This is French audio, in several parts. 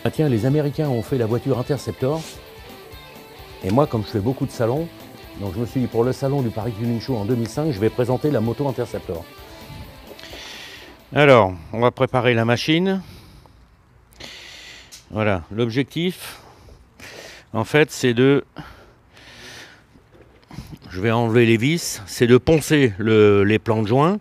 Ah tiens, les Américains ont fait la voiture Interceptor. Et moi, comme je fais beaucoup de salons, donc je me suis dit pour le salon du Paris Tuning Show en 2005, je vais présenter la moto Interceptor. Alors, on va préparer la machine. Voilà, l'objectif, en fait, c'est de... Je vais enlever les vis, c'est de poncer les plans de joint,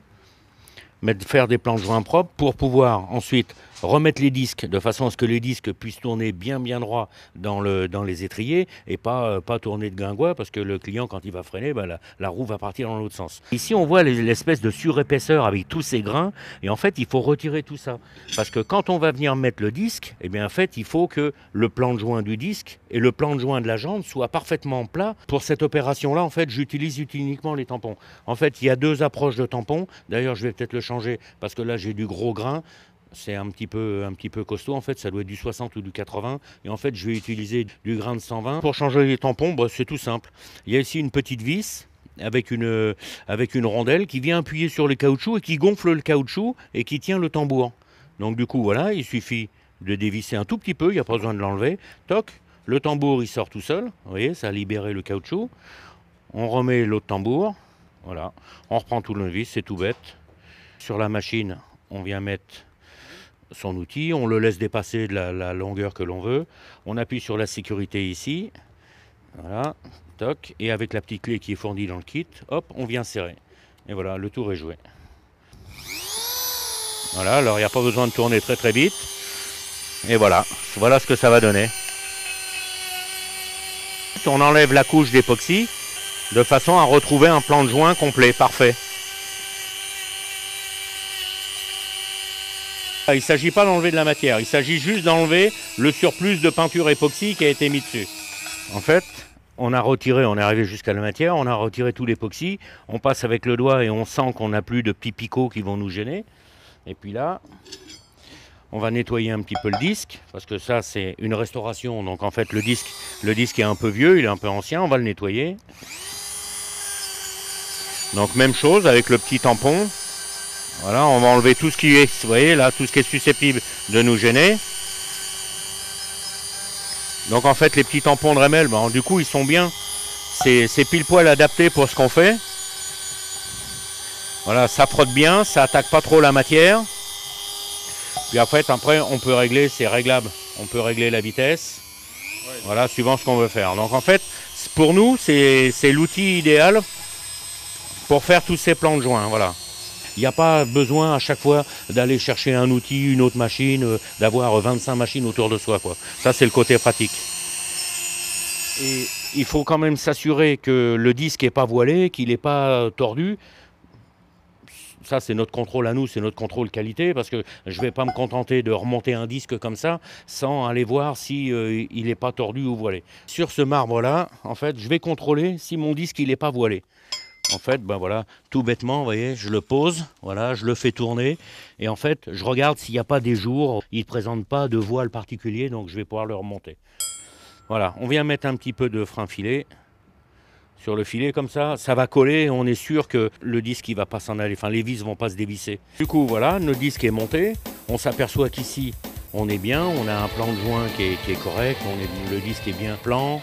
faire des plans de joint propres pour pouvoir ensuite remettre les disques de façon à ce que les disques puissent tourner bien droit dans les étriers et pas tourner de guingois parce que le client quand il va freiner, la roue va partir dans l'autre sens. Ici on voit l'espèce de surépaisseur avec tous ces grains et en fait il faut retirer tout ça parce que quand on va venir mettre le disque, eh bien en fait il faut que le plan de joint du disque et le plan de joint de la jambe soient parfaitement plats. Pour cette opération là en fait j'utilise uniquement les tampons. En fait il y a deux approches de tampons, d'ailleurs je vais peut-être le changer parce que là j'ai du gros grain. C'est un petit peu costaud, en fait, ça doit être du 60 ou du 80. Et en fait, je vais utiliser du grain de 120. Pour changer les tampons, c'est tout simple. Il y a ici une petite vis avec une rondelle qui vient appuyer sur le caoutchouc et qui gonfle le caoutchouc et qui tient le tambour. Donc du coup, voilà, il suffit de dévisser un tout petit peu, il n'y a pas besoin de l'enlever. Toc, le tambour, il sort tout seul. Vous voyez, ça a libéré le caoutchouc. On remet l'autre tambour. Voilà, on reprend tout le vis, c'est tout bête. Sur la machine, on vient mettre son outil, on le laisse dépasser de la longueur que l'on veut, on appuie sur la sécurité ici, voilà, toc, et avec la petite clé qui est fournie dans le kit, hop, on vient serrer. Et voilà, le tour est joué. Voilà, alors il n'y a pas besoin de tourner très vite. Et voilà ce que ça va donner. On enlève la couche d'époxy de façon à retrouver un plan de joint complet, parfait. Il ne s'agit pas d'enlever de la matière, il s'agit juste d'enlever le surplus de peinture époxy qui a été mis dessus. En fait, on a retiré, on est arrivé jusqu'à la matière, on a retiré tout l'époxy, on passe avec le doigt et on sent qu'on n'a plus de petits picots qui vont nous gêner. Et puis là, on va nettoyer un petit peu le disque, parce que ça c'est une restauration, donc en fait le disque est un peu vieux, il est un peu ancien, on va le nettoyer. Donc même chose avec le petit tampon. Voilà, on va enlever tout ce qui est, vous voyez là, tout ce qui est susceptible de nous gêner. Donc en fait les petits tampons de Dremel, du coup ils sont bien, c'est pile poil adapté pour ce qu'on fait. Voilà, ça frotte bien, ça attaque pas trop la matière. Puis après on peut régler, c'est réglable, on peut régler la vitesse, voilà, suivant ce qu'on veut faire. Donc en fait, pour nous, c'est l'outil idéal pour faire tous ces plans de joint, voilà. Il n'y a pas besoin à chaque fois d'aller chercher un outil, une autre machine, d'avoir 25 machines autour de soi, quoi. Ça, c'est le côté pratique. Et il faut quand même s'assurer que le disque n'est pas voilé, qu'il n'est pas tordu. Ça, c'est notre contrôle à nous, c'est notre contrôle qualité, parce que je ne vais pas me contenter de remonter un disque comme ça sans aller voir si il n'est pas tordu ou voilé. Sur ce marbre-là, en fait, je vais contrôler si mon disque il n'est pas voilé. En fait, voilà, tout bêtement, vous voyez, je le pose, voilà, je le fais tourner, et en fait, je regarde s'il n'y a pas des jours, il ne présente pas de voile particulier, donc je vais pouvoir le remonter. Voilà, on vient mettre un petit peu de frein filet sur le filet, comme ça va coller, on est sûr que le disque il va pas s'en aller, enfin les vis vont pas se dévisser. Du coup, voilà, notre disque est monté, on s'aperçoit qu'ici, on est bien, on a un plan de joint qui est correct, le disque est bien plan.